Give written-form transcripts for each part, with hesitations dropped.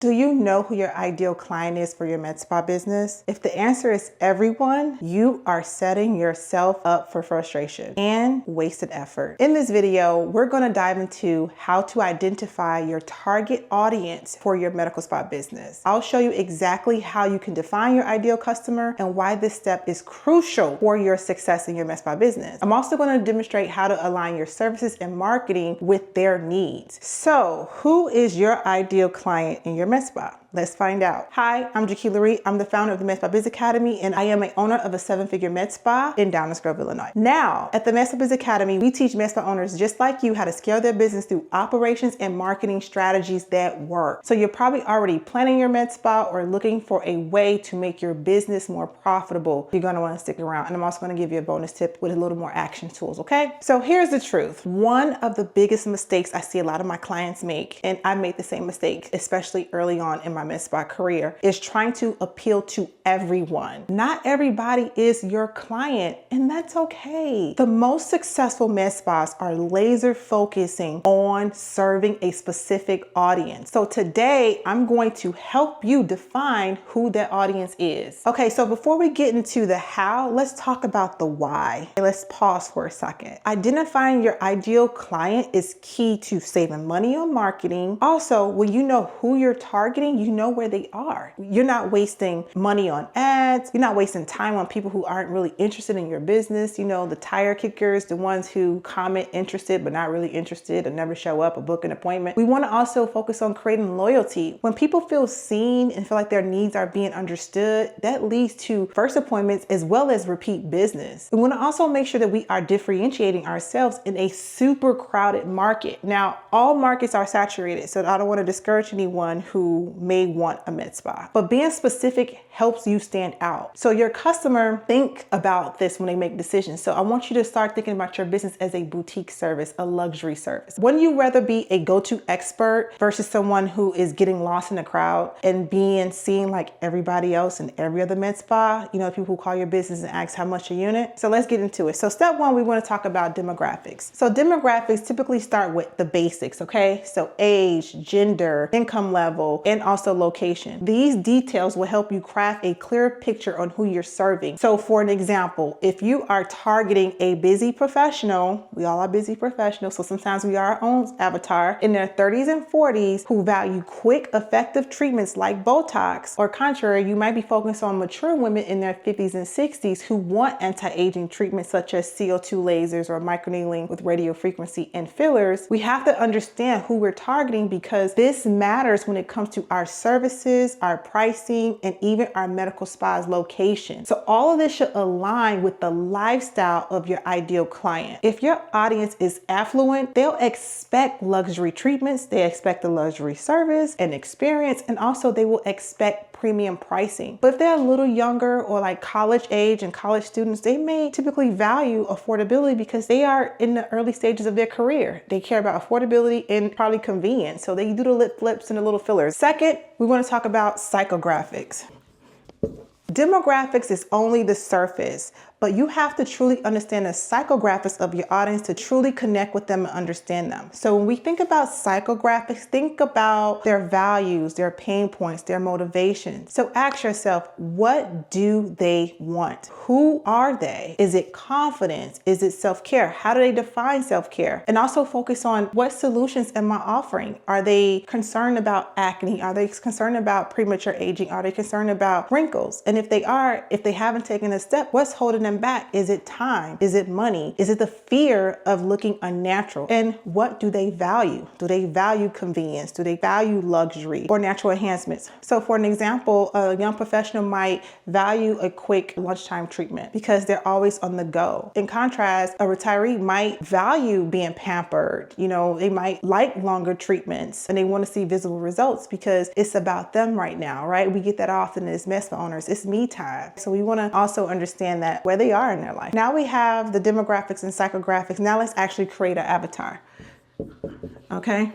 Do you know who your ideal client is for your med spa business? If the answer is everyone, you are setting yourself up for frustration and wasted effort. In this video, we're going to dive into how to identify your target audience for your medical spa business. I'll show you exactly how you can define your ideal customer and why this step is crucial for your success in your med spa business. I'm also going to demonstrate how to align your services and marketing with their needs. So, who is your ideal client in your med spa? Let's find out. Hi, I'm Jaquila Reed. I'm the founder of the Med Spa Biz Academy, and I am an owner of a 7-figure med spa in Downers Grove, Illinois. Now, at the Med Spa Biz Academy, we teach med spa owners just like you how to scale their business through operations and marketing strategies that work. So you're probably already planning your med spa or looking for a way to make your business more profitable. You're going to want to stick around, and I'm also going to give you a bonus tip with a little more action tools, okay? So here's the truth. One of the biggest mistakes I see a lot of my clients make, and I made the same mistake, especially early on in my med spa career, is trying to appeal to everyone. Not everybody is your client, and that's okay. The most successful med spas are laser focusing on serving a specific audience. So today, I'm going to help you define who that audience is. Okay, so before we get into the how, let's talk about the why. Let's pause for a second. Identifying your ideal client is key to saving money on marketing. Also, when you know who you're targeting, you know where they are. You're not wasting money on ads. You're not wasting time on people who aren't really interested in your business. You know, the tire kickers, the ones who comment interested but not really interested or never show up or book an appointment. We want to also focus on creating loyalty. When people feel seen and feel like their needs are being understood, that leads to first appointments as well as repeat business. We want to also make sure that we are differentiating ourselves in a super crowded market. Now, all markets are saturated, so I don't want to discourage anyone who may want a med spa, but being specific helps you stand out. So your customer think about this when they make decisions. So I want you to start thinking about your business as a boutique service, a luxury service. Wouldn't you rather be a go-to expert versus someone who is getting lost in the crowd and being seen like everybody else in every other med spa? You know, people who call your business and ask how much a unit. So let's get into it. So step one, we want to talk about demographics. So demographics typically start with the basics, okay? So age, gender, income level, and also location. These details will help you craft a clear picture on who you're serving. So for an example, if you are targeting a busy professional, we all are busy professionals, so sometimes we are our own avatar, in their 30s and 40s who value quick, effective treatments like Botox, or contrary, you might be focused on mature women in their 50s and 60s who want anti-aging treatments such as CO2 lasers or microneedling with radiofrequency and fillers. We have to understand who we're targeting because this matters when it comes to our services, our pricing, and even our medical spa's location. So all of this should align with the lifestyle of your ideal client. If your audience is affluent, they'll expect luxury treatments, they expect a luxury service and experience, and also they will expect premium pricing. But if they're a little younger or like college age and college students, they may typically value affordability because they are in the early stages of their career. They care about affordability and probably convenience. So they do the lip flips and the little fillers. Second, we want to talk about psychographics. Demographics is only the surface, but you have to truly understand the psychographics of your audience to truly connect with them and understand them. So when we think about psychographics, think about their values, their pain points, their motivations. So ask yourself, what do they want? Who are they? Is it confidence? Is it self-care? How do they define self-care? And also focus on what solutions am I offering? Are they concerned about acne? Are they concerned about premature aging? Are they concerned about wrinkles? And if they are, if they haven't taken a step, what's holding them back? Is it time? Is it money? Is it the fear of looking unnatural? And what do they value? Do they value convenience? Do they value luxury or natural enhancements? So for an example, a young professional might value a quick lunchtime treatment because they're always on the go. In contrast, a retiree might value being pampered. You know, they might like longer treatments and they want to see visible results because it's about them right now, right? We get that often as med spa owners. It's me time. So we want to also understand that where they are in their life. Now we have the demographics and psychographics. Now let's actually create an avatar. Okay.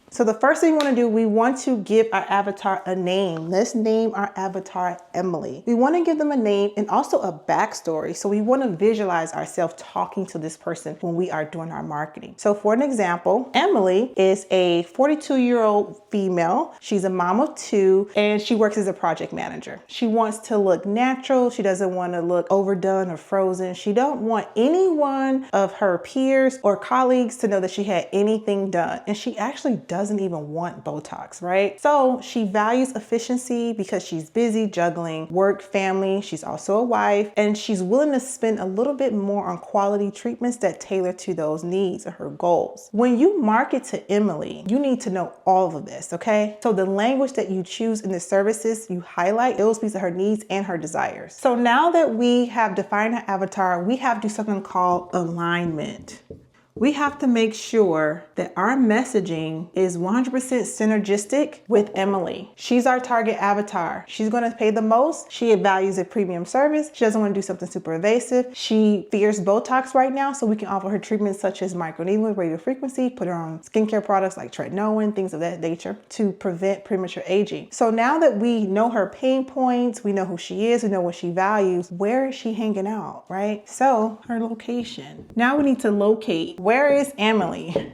So the first thing we want to do, we want to give our avatar a name. Let's name our avatar Emily. We want to give them a name and also a backstory. So we want to visualize ourselves talking to this person when we are doing our marketing. So for an example, Emily is a 42-year-old female. She's a mom of 2 and she works as a project manager. She wants to look natural. She doesn't want to look overdone or frozen. She don't want anyone of her peers or colleagues to know that she had anything done. And she actually doesn't even want Botox, right? So she values efficiency because she's busy juggling work, family. She's also a wife, and she's willing to spend a little bit more on quality treatments that tailor to those needs or her goals. When you market to Emily, you need to know all of this, okay? So the language that you choose in the services you highlight, those speaks to her needs and her desires. So now that we have defined her avatar, we have to do something called alignment. We have to make sure that our messaging is 100% synergistic with Emily. She's our target avatar. She's going to pay the most. She values a premium service. She doesn't want to do something super invasive. She fears Botox right now, so we can offer her treatments such as microneedling, radiofrequency, put her on skincare products like tretinoin, things of that nature to prevent premature aging. So now that we know her pain points, we know who she is, we know what she values, where is she hanging out, right? So her location. Now we need to locate. Where is Emily?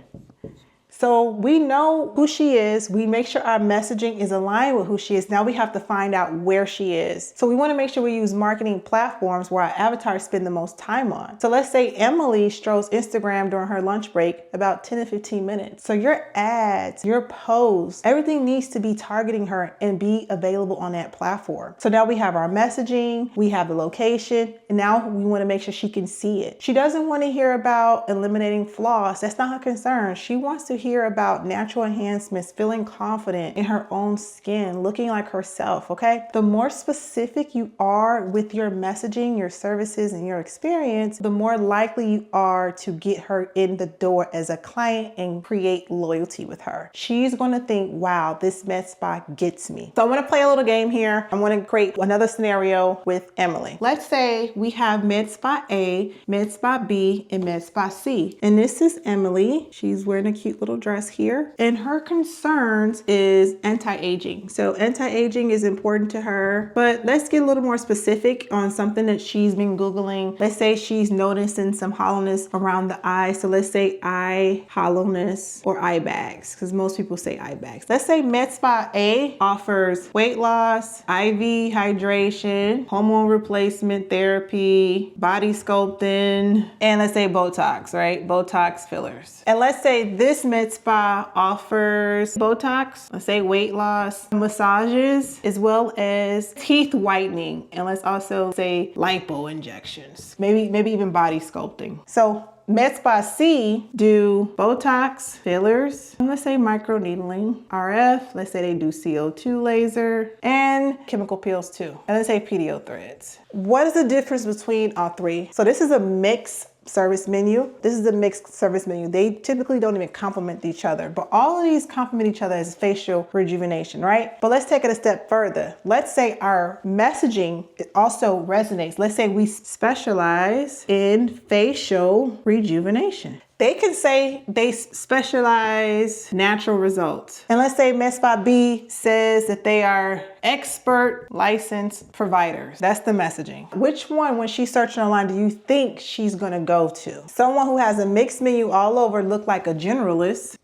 So we know who she is. We make sure our messaging is aligned with who she is. Now we have to find out where she is. So we want to make sure we use marketing platforms where our avatars spend the most time on. So let's say Emily strolls Instagram during her lunch break about 10 to 15 minutes. So your ads, your posts, everything needs to be targeting her and be available on that platform. So now we have our messaging, we have the location, and now we want to make sure she can see it. She doesn't want to hear about eliminating flaws. That's not her concern. She wants to hear about natural enhancements, feeling confident in her own skin, looking like herself, okay? The more specific you are with your messaging, your services, and your experience, the more likely you are to get her in the door as a client and create loyalty with her. She's gonna think, wow, this MedSpa gets me. So I'm gonna play a little game here. I'm gonna create another scenario with Emily. Let's say we have MedSpa A, MedSpa B, and MedSpa C. And this is Emily. She's wearing a cute little dress here, and her concerns is anti-aging. So anti-aging is important to her, but let's get a little more specific on something that she's been Googling. Let's say she's noticing some hollowness around the eye. So let's say eye hollowness or eye bags, because most people say eye bags. Let's say MedSpa A offers weight loss, IV hydration, hormone replacement therapy, body sculpting, and let's say Botox, right? Botox fillers. And let's say this MedSpa offers Botox, let's say weight loss, massages, as well as teeth whitening. And let's also say lipo injections, maybe even body sculpting. So MedSpa C do Botox, fillers, and let's say microneedling, RF, let's say they do CO2 laser, and chemical peels too. And let's say PDO threads. What is the difference between all three? So this is a mixed service menu. This is a mixed service menu. They typically don't even complement each other, but all of these complement each other as facial rejuvenation, right? But let's take it a step further. Let's say our messaging also resonates. Let's say we specialize in facial rejuvenation. They can say they specialize natural results. And let's say MedSpa B says that they are expert licensed providers. That's the messaging. Which one, when she's searching online, do you think she's gonna go to? Someone who has a mixed menu all over, look like a generalist,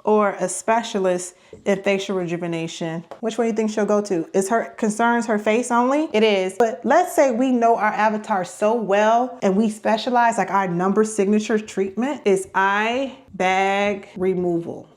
or a specialist in facial rejuvenation. Which one do you think she'll go to? Is her concerns her face only? It is. But let's say we know our avatar so well and we specialize, like our number signature treatment is eye bag removal.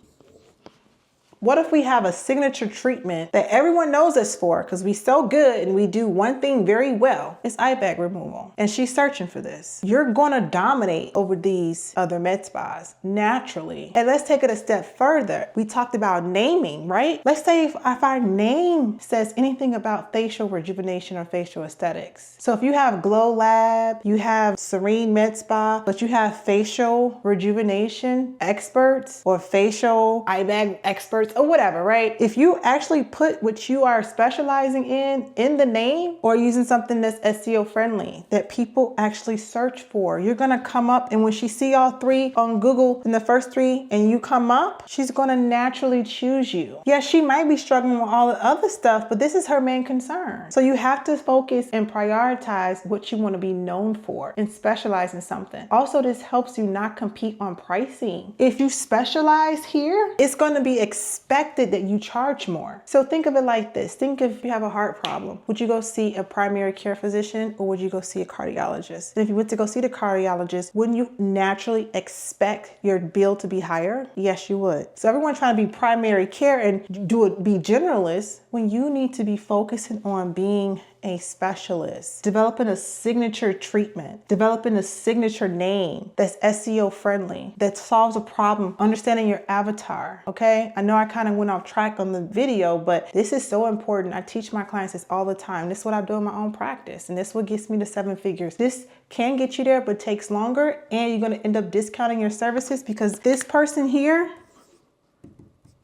What if we have a signature treatment that everyone knows us for because we so good and we do one thing very well? It's eye bag removal. And she's searching for this. You're gonna dominate over these other med spas naturally. And let's take it a step further. We talked about naming, right? Let's say if our name says anything about facial rejuvenation or facial aesthetics. So if you have Glow Lab, you have Serene Med Spa, but you have facial rejuvenation experts or facial eye bag experts keywords or whatever, right? If you actually put what you are specializing in the name, or using something that's SEO friendly that people actually search for, you're gonna come up, and when she see all three on Google in the first three and you come up, she's gonna naturally choose you. Yeah, she might be struggling with all the other stuff, but this is her main concern. So you have to focus and prioritize what you want to be known for and specialize in something. Also, this helps you not compete on pricing. If you specialize here, it's going to be expected that you charge more. So think of it like this. Think if you have a heart problem. Would you go see a primary care physician, or would you go see a cardiologist? And if you went to go see the cardiologist, wouldn't you naturally expect your bill to be higher? Yes, you would. So everyone trying to be primary care and be generalists when you need to be focusing on being a specialist, developing a signature treatment, developing a signature name that's SEO friendly, that solves a problem, understanding your avatar, okay? I know I kind of went off track on the video, but this is so important. I teach my clients this all the time. This is what I do in my own practice, and this is what gets me to 7 figures. This can get you there, but takes longer, and you're gonna end up discounting your services because this person here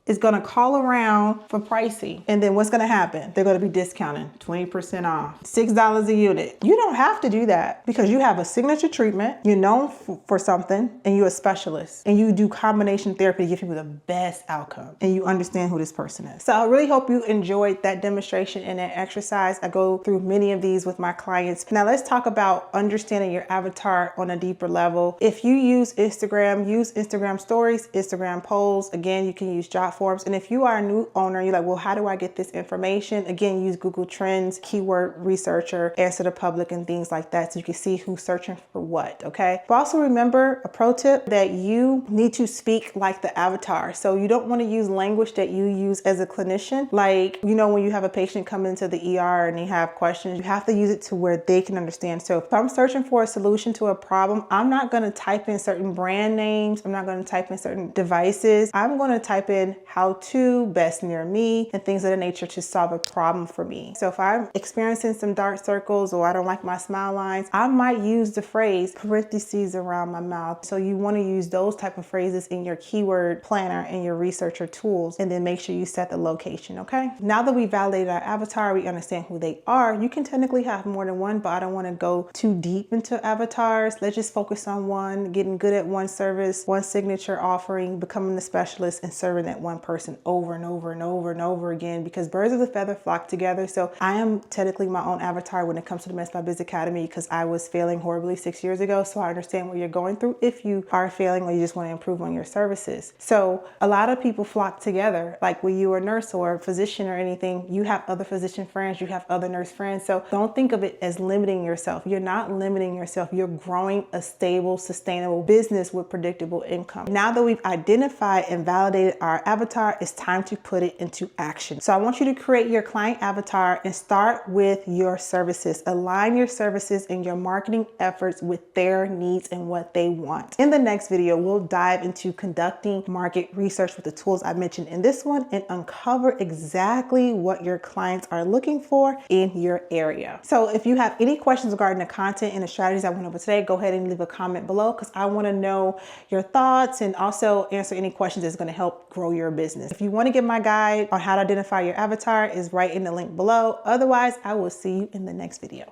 is gonna call around for pricing. And then what's gonna happen? They're gonna be discounting 20% off, $6 a unit. You don't have to do that because you have a signature treatment, you're known for something, and you're a specialist, and you do combination therapy to give people the best outcome, and you understand who this person is. So I really hope you enjoyed that demonstration and that exercise. I go through many of these with my clients. Now let's talk about understanding your avatar on a deeper level. If you use Instagram stories, Instagram polls. Again, you can use job forms. And if you are a new owner, you're like, well, how do I get this information? Again, use Google Trends, keyword researcher, answer the public, and things like that, so you can see who's searching for what, okay? But also remember, a pro tip, that you need to speak like the avatar. So you don't want to use language that you use as a clinician. Like, you know, when you have a patient come into the ER and they have questions, you have to use it to where they can understand. So if I'm searching for a solution to a problem, I'm not going to type in certain brand names. I'm not going to type in certain devices. I'm going to type in how to, best near me, and things of that nature to solve a problem for me. So if I'm experiencing some dark circles, or I don't like my smile lines, I might use the phrase parentheses around my mouth. So you want to use those type of phrases in your keyword planner and your researcher tools, and then make sure you set the location, okay? Now that we validated our avatar, we understand who they are. You can technically have more than one, but I don't want to go too deep into avatars. Let's just focus on one, getting good at one service, one signature offering, becoming the specialist, and serving that one person over and over and over and over again, because birds of a feather flock together. So I am technically my own avatar when it comes to the MedSpa Biz Academy, because I was failing horribly 6 years ago. So I understand what you're going through if you are failing or you just want to improve on your services. So a lot of people flock together. Like when you are a nurse or a physician or anything, you have other physician friends, you have other nurse friends. So don't think of it as limiting yourself. You're not limiting yourself. You're growing a stable, sustainable business with predictable income. Now that we've identified and validated our avatar, it's time to put it into action. So I want you to create your client avatar and start with your services. Align your services and your marketing efforts with their needs and what they want. In the next video, we'll dive into conducting market research with the tools I mentioned in this one and uncover exactly what your clients are looking for in your area. So if you have any questions regarding the content and the strategies I went over today, go ahead and leave a comment below, because I want to know your thoughts and also answer any questions that's going to help grow your business. If you want to get my guide on how to identify your avatar, is right in the link below. Otherwise, I will see you in the next video.